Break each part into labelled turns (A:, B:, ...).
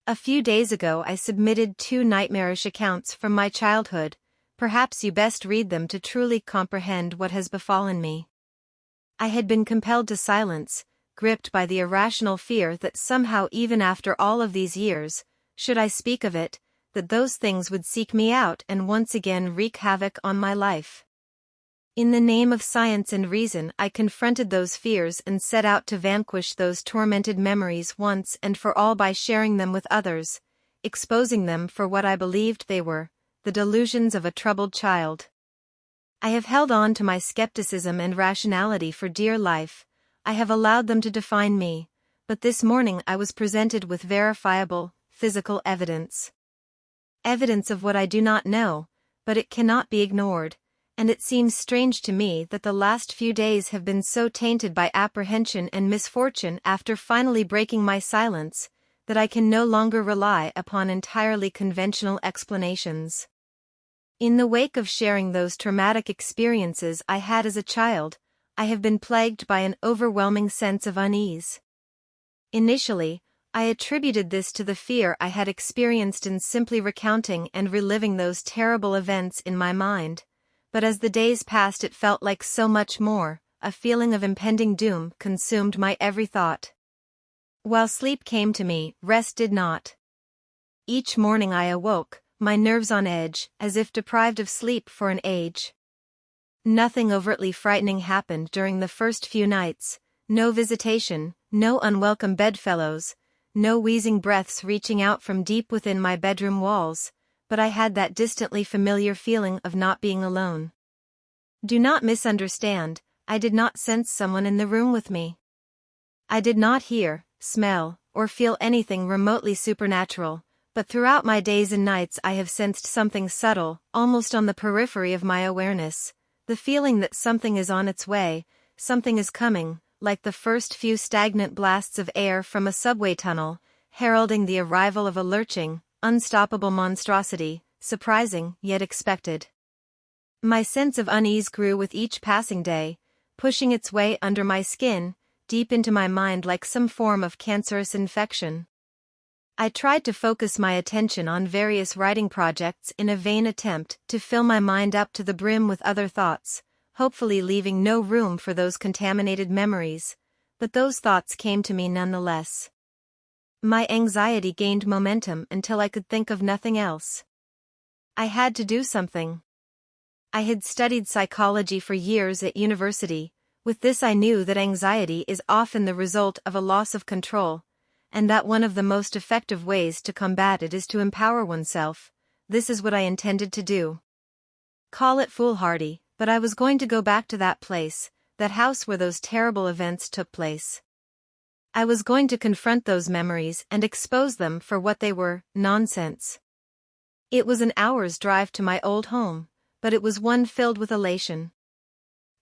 A: A few days ago I submitted 2 nightmarish accounts from my childhood. Perhaps you best read them to truly comprehend what has befallen me. I had been compelled to silence, gripped by the irrational fear that somehow even after all of these years, should I speak of it, that those things would seek me out and once again wreak havoc on my life. In the name of science and reason I confronted those fears and set out to vanquish those tormented memories once and for all by sharing them with others, exposing them for what I believed they were, the delusions of a troubled child. I have held on to my skepticism and rationality for dear life. I have allowed them to define me, but this morning I was presented with verifiable, physical evidence. Evidence of what I do not know, but it cannot be ignored, and it seems strange to me that the last few days have been so tainted by apprehension and misfortune after finally breaking my silence, that I can no longer rely upon entirely conventional explanations. In the wake of sharing those traumatic experiences I had as a child, I have been plagued by an overwhelming sense of unease. Initially, I attributed this to the fear I had experienced in simply recounting and reliving those terrible events in my mind, but as the days passed it felt like so much more. A feeling of impending doom consumed my every thought. While sleep came to me, rest did not. Each morning I awoke, my nerves on edge, as if deprived of sleep for an age. Nothing overtly frightening happened during the first few nights, no visitation, no unwelcome bedfellows, no wheezing breaths reaching out from deep within my bedroom walls, but I had that distantly familiar feeling of not being alone. Do not misunderstand, I did not sense someone in the room with me. I did not hear, smell, or feel anything remotely supernatural, but throughout my days and nights I have sensed something subtle, almost on the periphery of my awareness, the feeling that something is on its way, something is coming, like the first few stagnant blasts of air from a subway tunnel, heralding the arrival of a lurching, unstoppable monstrosity, surprising yet expected. My sense of unease grew with each passing day, pushing its way under my skin, deep into my mind like some form of cancerous infection. I tried to focus my attention on various writing projects in a vain attempt to fill my mind up to the brim with other thoughts, hopefully leaving no room for those contaminated memories, but those thoughts came to me nonetheless. My anxiety gained momentum until I could think of nothing else. I had to do something. I had studied psychology for years at university. With this I knew that anxiety is often the result of a loss of control, and that one of the most effective ways to combat it is to empower oneself. This is what I intended to do. Call it foolhardy, but I was going to go back to that place, that house where those terrible events took place. I was going to confront those memories and expose them for what they were, nonsense. It was an hour's drive to my old home, but it was one filled with elation.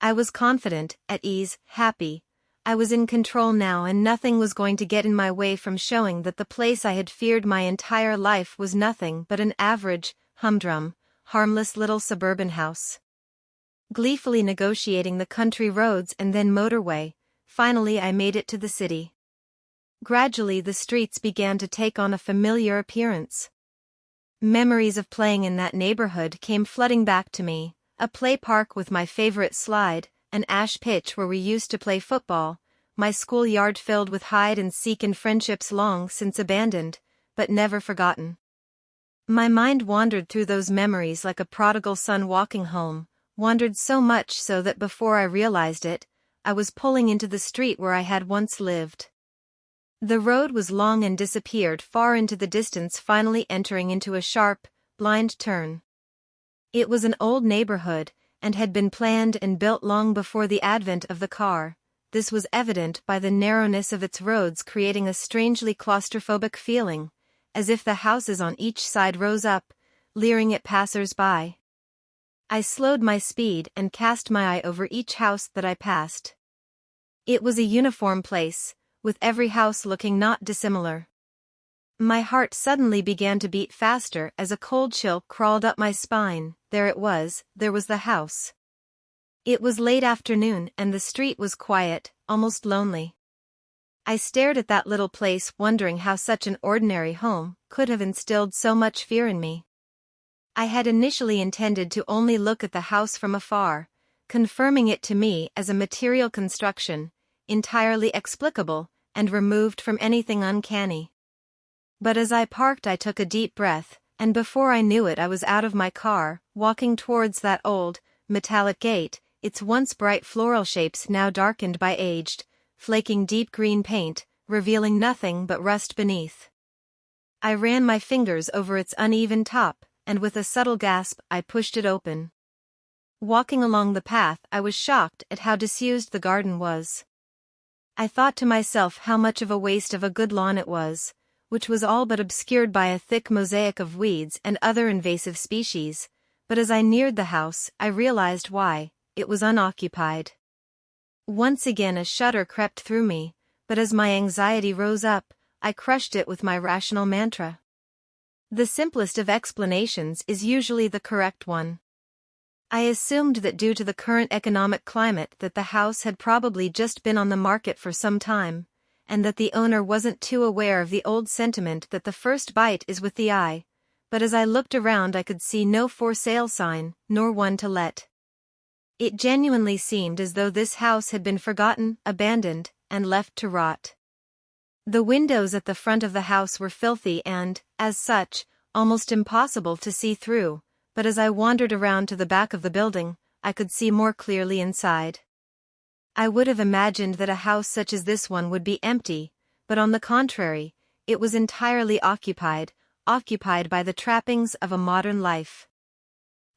A: I was confident, at ease, happy. I was in control now and nothing was going to get in my way from showing that the place I had feared my entire life was nothing but an average, humdrum, harmless little suburban house. Gleefully negotiating the country roads and then motorway, finally I made it to the city. Gradually the streets began to take on a familiar appearance. Memories of playing in that neighborhood came flooding back to me, a play park with my favorite slide, an ash pitch where we used to play football, my schoolyard filled with hide-and-seek and friendships long since abandoned, but never forgotten. My mind wandered through those memories like a prodigal son walking home, wandered so much so that before I realized it, I was pulling into the street where I had once lived. The road was long and disappeared far into the distance, finally entering into a sharp, blind turn. It was an old neighborhood, and had been planned and built long before the advent of the car. This was evident by the narrowness of its roads, creating a strangely claustrophobic feeling, as if the houses on each side rose up, leering at passers-by. I slowed my speed and cast my eye over each house that I passed. It was a uniform place, with every house looking not dissimilar. My heart suddenly began to beat faster as a cold chill crawled up my spine. There was the house. It was late afternoon and the street was quiet, almost lonely. I stared at that little place, wondering how such an ordinary home could have instilled so much fear in me. I had initially intended to only look at the house from afar, confirming it to me as a material construction, entirely explicable, and removed from anything uncanny. But as I parked, I took a deep breath, and before I knew it I was out of my car, walking towards that old, metallic gate, its once bright floral shapes now darkened by aged, flaking deep green paint, revealing nothing but rust beneath. I ran my fingers over its uneven top, and with a subtle gasp I pushed it open. Walking along the path, I was shocked at how disused the garden was. I thought to myself how much of a waste of a good lawn it was, which was all but obscured by a thick mosaic of weeds and other invasive species, but as I neared the house, I realized why: it was unoccupied. Once again a shudder crept through me, but as my anxiety rose up, I crushed it with my rational mantra. The simplest of explanations is usually the correct one. I assumed that due to the current economic climate that the house had probably just been on the market for some time, and that the owner wasn't too aware of the old sentiment that the first bite is with the eye, but as I looked around I could see no for sale sign, nor one to let. It genuinely seemed as though this house had been forgotten, abandoned, and left to rot. The windows at the front of the house were filthy and, as such, almost impossible to see through, but as I wandered around to the back of the building, I could see more clearly inside. I would have imagined that a house such as this one would be empty, but on the contrary, it was entirely occupied by the trappings of a modern life.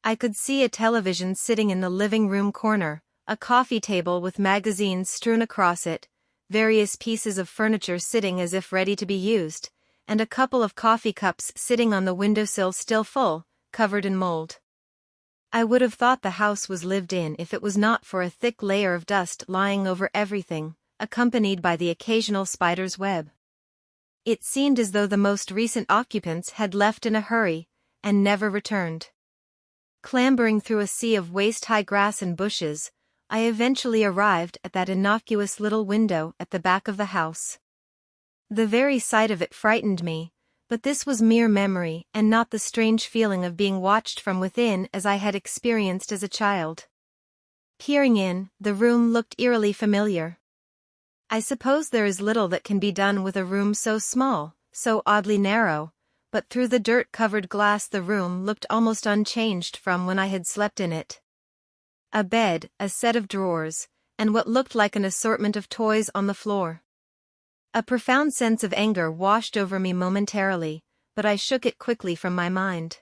A: I could see a television sitting in the living room corner, a coffee table with magazines strewn across it, various pieces of furniture sitting as if ready to be used, and a couple of coffee cups sitting on the windowsill still full, covered in mold. I would have thought the house was lived in if it was not for a thick layer of dust lying over everything, accompanied by the occasional spider's web. It seemed as though the most recent occupants had left in a hurry, and never returned. Clambering through a sea of waist-high grass and bushes, I eventually arrived at that innocuous little window at the back of the house. The very sight of it frightened me, but this was mere memory and not the strange feeling of being watched from within as I had experienced as a child. Peering in, the room looked eerily familiar. I suppose there is little that can be done with a room so small, so oddly narrow, but through the dirt-covered glass the room looked almost unchanged from when I had slept in it. A bed, a set of drawers, and what looked like an assortment of toys on the floor. A profound sense of anger washed over me momentarily, but I shook it quickly from my mind.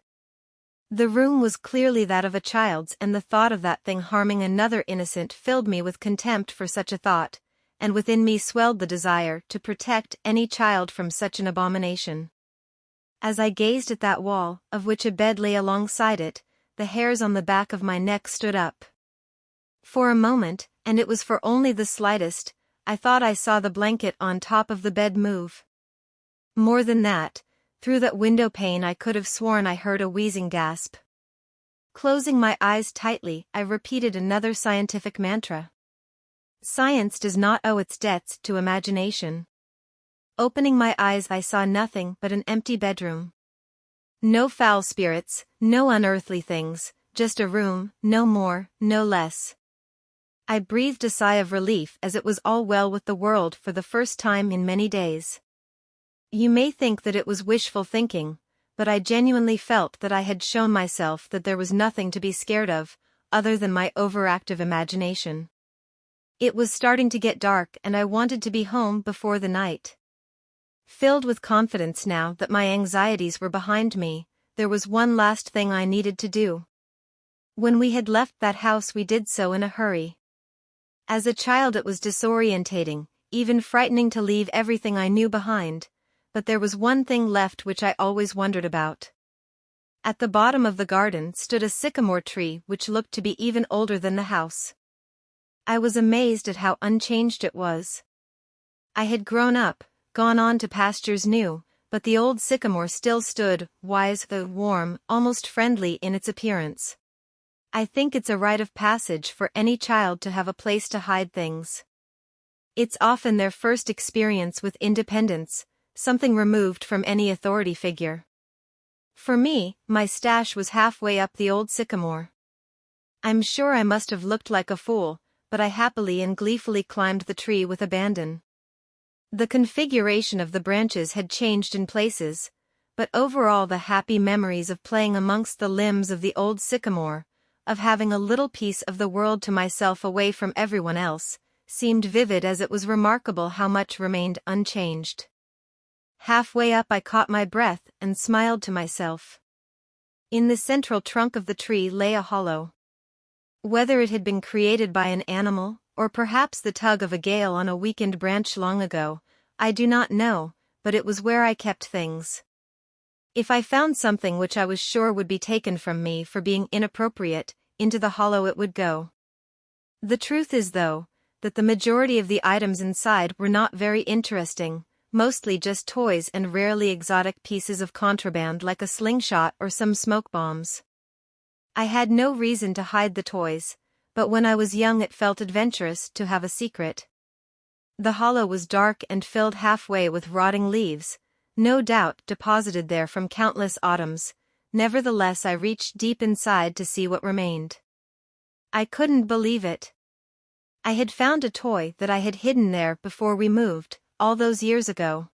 A: The room was clearly that of a child's, and the thought of that thing harming another innocent filled me with contempt for such a thought, and within me swelled the desire to protect any child from such an abomination. As I gazed at that wall, of which a bed lay alongside it, the hairs on the back of my neck stood up. For a moment, and it was for only the slightest, I thought I saw the blanket on top of the bed move. More than that, through that window pane I could have sworn I heard a wheezing gasp. Closing my eyes tightly, I repeated another scientific mantra. Science does not owe its debts to imagination. Opening my eyes, I saw nothing but an empty bedroom. No foul spirits, no unearthly things, just a room, no more, no less. I breathed a sigh of relief as it was all well with the world for the first time in many days. You may think that it was wishful thinking, but I genuinely felt that I had shown myself that there was nothing to be scared of, other than my overactive imagination. It was starting to get dark and I wanted to be home before the night. Filled with confidence now that my anxieties were behind me, there was one last thing I needed to do. When we had left that house we did so in a hurry. As a child it was disorientating, even frightening to leave everything I knew behind, but there was one thing left which I always wondered about. At the bottom of the garden stood a sycamore tree which looked to be even older than the house. I was amazed at how unchanged it was. I had grown up, gone on to pastures new, but the old sycamore still stood, wise though warm, almost friendly in its appearance. I think it's a rite of passage for any child to have a place to hide things. It's often their first experience with independence, something removed from any authority figure. For me, my stash was halfway up the old sycamore. I'm sure I must have looked like a fool, but I happily and gleefully climbed the tree with abandon. The configuration of the branches had changed in places, but overall the happy memories of playing amongst the limbs of the old sycamore, of having a little piece of the world to myself away from everyone else, seemed vivid as it was remarkable how much remained unchanged. Halfway up I caught my breath and smiled to myself. In the central trunk of the tree lay a hollow. Whether it had been created by an animal, or perhaps the tug of a gale on a weakened branch long ago, I do not know, but it was where I kept things. If I found something which I was sure would be taken from me for being inappropriate, into the hollow it would go. The truth is, though, that the majority of the items inside were not very interesting, mostly just toys and rarely exotic pieces of contraband like a slingshot or some smoke bombs. I had no reason to hide the toys, but when I was young it felt adventurous to have a secret. The hollow was dark and filled halfway with rotting leaves, no doubt deposited there from countless autumns. Nevertheless I reached deep inside to see what remained. I couldn't believe it. I had found a toy that I had hidden there before we moved, all those years ago.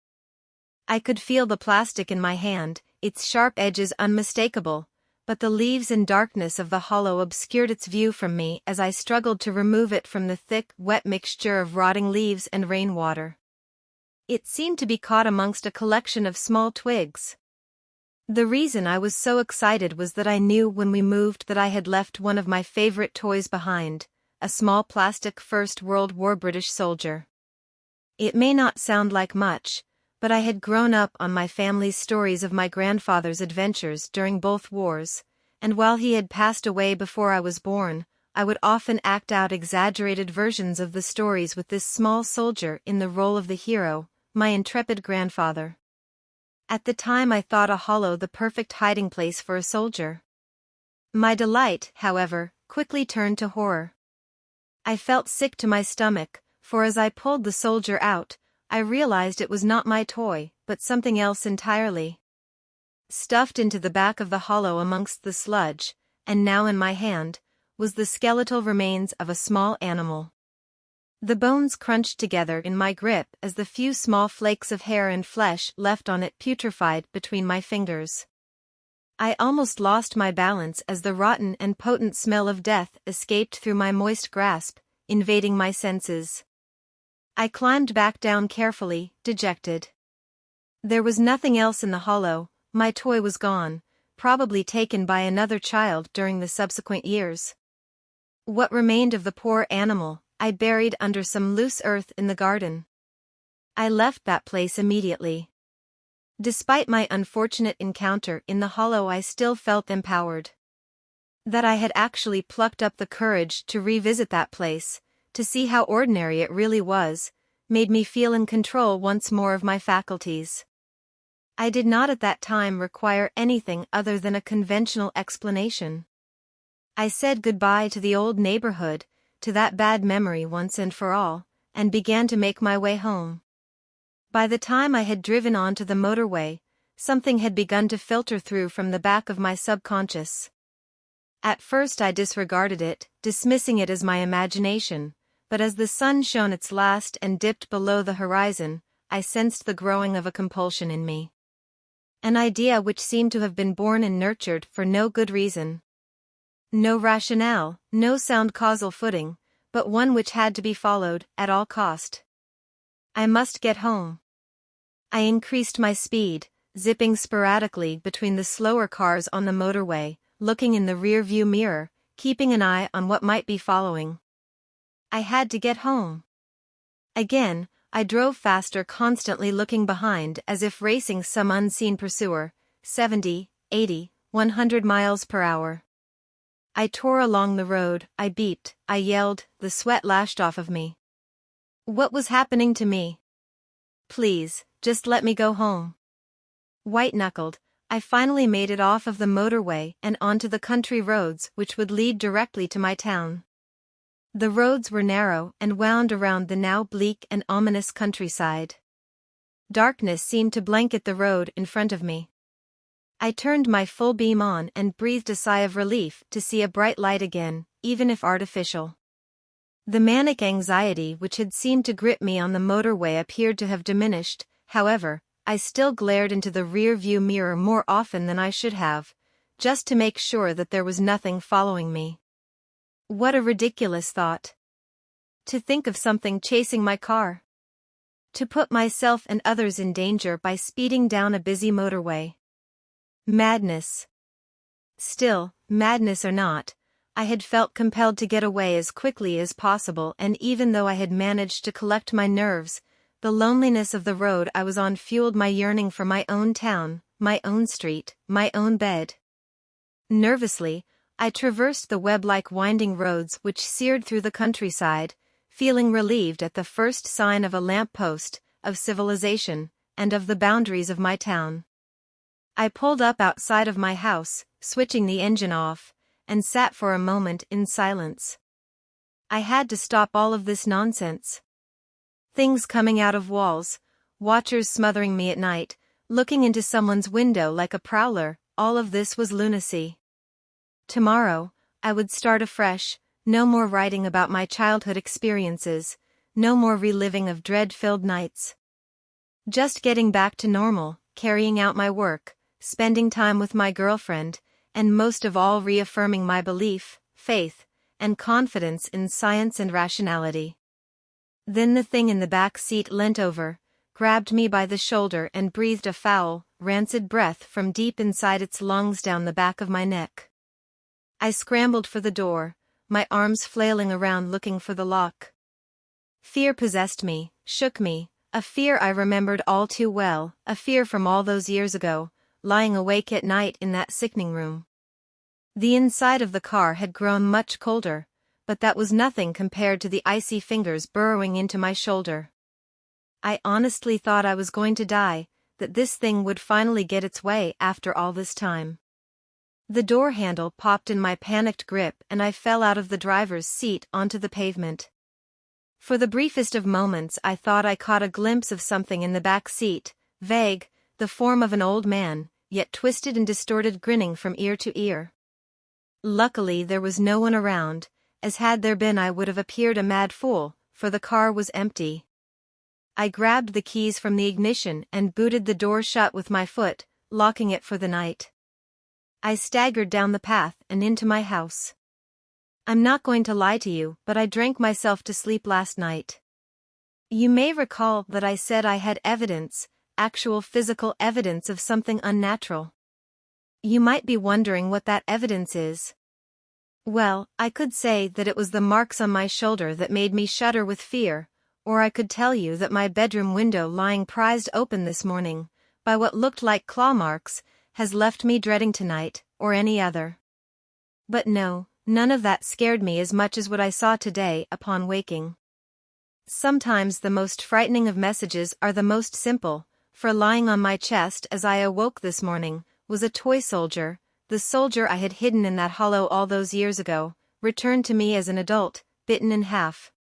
A: I could feel the plastic in my hand, its sharp edges unmistakable, but the leaves and darkness of the hollow obscured its view from me as I struggled to remove it from the thick, wet mixture of rotting leaves and rainwater. It seemed to be caught amongst a collection of small twigs. The reason I was so excited was that I knew when we moved that I had left one of my favorite toys behind, a small plastic First World War British soldier. It may not sound like much, but I had grown up on my family's stories of my grandfather's adventures during both wars, and while he had passed away before I was born, I would often act out exaggerated versions of the stories with this small soldier in the role of the hero, my intrepid grandfather. At the time I thought a hollow the perfect hiding place for a soldier. My delight, however, quickly turned to horror. I felt sick to my stomach, for as I pulled the soldier out, I realized it was not my toy, but something else entirely. Stuffed into the back of the hollow amongst the sludge, and now in my hand, was the skeletal remains of a small animal. The bones crunched together in my grip as the few small flakes of hair and flesh left on it putrefied between my fingers. I almost lost my balance as the rotten and potent smell of death escaped through my moist grasp, invading my senses. I climbed back down carefully, dejected. There was nothing else in the hollow. My toy was gone, probably taken by another child during the subsequent years. What remained of the poor animal, I buried under some loose earth in the garden. I left that place immediately. Despite my unfortunate encounter in the hollow, I still felt empowered. That I had actually plucked up the courage to revisit that place, to see how ordinary it really was, made me feel in control once more of my faculties. I did not at that time require anything other than a conventional explanation. I said goodbye to the old neighborhood, to that bad memory once and for all, and began to make my way home. By the time I had driven onto the motorway, something had begun to filter through from the back of my subconscious. At first I disregarded it, dismissing it as my imagination, but as the sun shone its last and dipped below the horizon, I sensed the growing of a compulsion in me. An idea which seemed to have been born and nurtured for no good reason. No rationale, no sound causal footing, but one which had to be followed at all cost. I must get home. I increased my speed, zipping sporadically between the slower cars on the motorway, looking in the rear-view mirror, keeping an eye on what might be following. I had to get home. Again, I drove faster, constantly looking behind as if racing some unseen pursuer, 70, 80, 100 miles per hour. I tore along the road, I beeped, I yelled, the sweat lashed off of me. What was happening to me? Please, just let me go home. White-knuckled, I finally made it off of the motorway and onto the country roads which would lead directly to my town. The roads were narrow and wound around the now bleak and ominous countryside. Darkness seemed to blanket the road in front of me. I turned my full beam on and breathed a sigh of relief to see a bright light again, even if artificial. The manic anxiety which had seemed to grip me on the motorway appeared to have diminished. However, I still glared into the rear-view mirror more often than I should have, just to make sure that there was nothing following me. What a ridiculous thought. To think of something chasing my car. To put myself and others in danger by speeding down a busy motorway. Madness. Still, madness or not, I had felt compelled to get away as quickly as possible, and even though I had managed to collect my nerves, the loneliness of the road I was on fueled my yearning for my own town, my own street, my own bed. Nervously, I traversed the web-like winding roads which seared through the countryside, feeling relieved at the first sign of a lamp-post, of civilization, and of the boundaries of my town. I pulled up outside of my house, switching the engine off, and sat for a moment in silence. I had to stop all of this nonsense. Things coming out of walls, watchers smothering me at night, looking into someone's window like a prowler, all of this was lunacy. Tomorrow, I would start afresh, no more writing about my childhood experiences, no more reliving of dread-filled nights. Just getting back to normal, carrying out my work, spending time with my girlfriend, and most of all reaffirming my belief, faith, and confidence in science and rationality. Then the thing in the back seat leant over, grabbed me by the shoulder and breathed a foul, rancid breath from deep inside its lungs down the back of my neck. I scrambled for the door, my arms flailing around looking for the lock. Fear possessed me, shook me, a fear I remembered all too well, a fear from all those years ago, lying awake at night in that sickening room. The inside of the car had grown much colder, but that was nothing compared to the icy fingers burrowing into my shoulder. I honestly thought I was going to die, that this thing would finally get its way after all this time. The door handle popped in my panicked grip and I fell out of the driver's seat onto the pavement. For the briefest of moments I thought I caught a glimpse of something in the back seat, vague, the form of an old man, yet twisted and distorted, grinning from ear to ear. Luckily there was no one around, as had there been I would have appeared a mad fool, for the car was empty. I grabbed the keys from the ignition and booted the door shut with my foot, locking it for the night. I staggered down the path and into my house. I'm not going to lie to you, but I drank myself to sleep last night. You may recall that I said I had evidence, actual physical evidence of something unnatural. You might be wondering what that evidence is. Well, I could say that it was the marks on my shoulder that made me shudder with fear, or I could tell you that my bedroom window lying prized open this morning, by what looked like claw marks, has left me dreading tonight, or any other. But no, none of that scared me as much as what I saw today upon waking. Sometimes the most frightening of messages are the most simple, for lying on my chest as I awoke this morning, was a toy soldier, the soldier I had hidden in that hollow all those years ago, returned to me as an adult, bitten in half.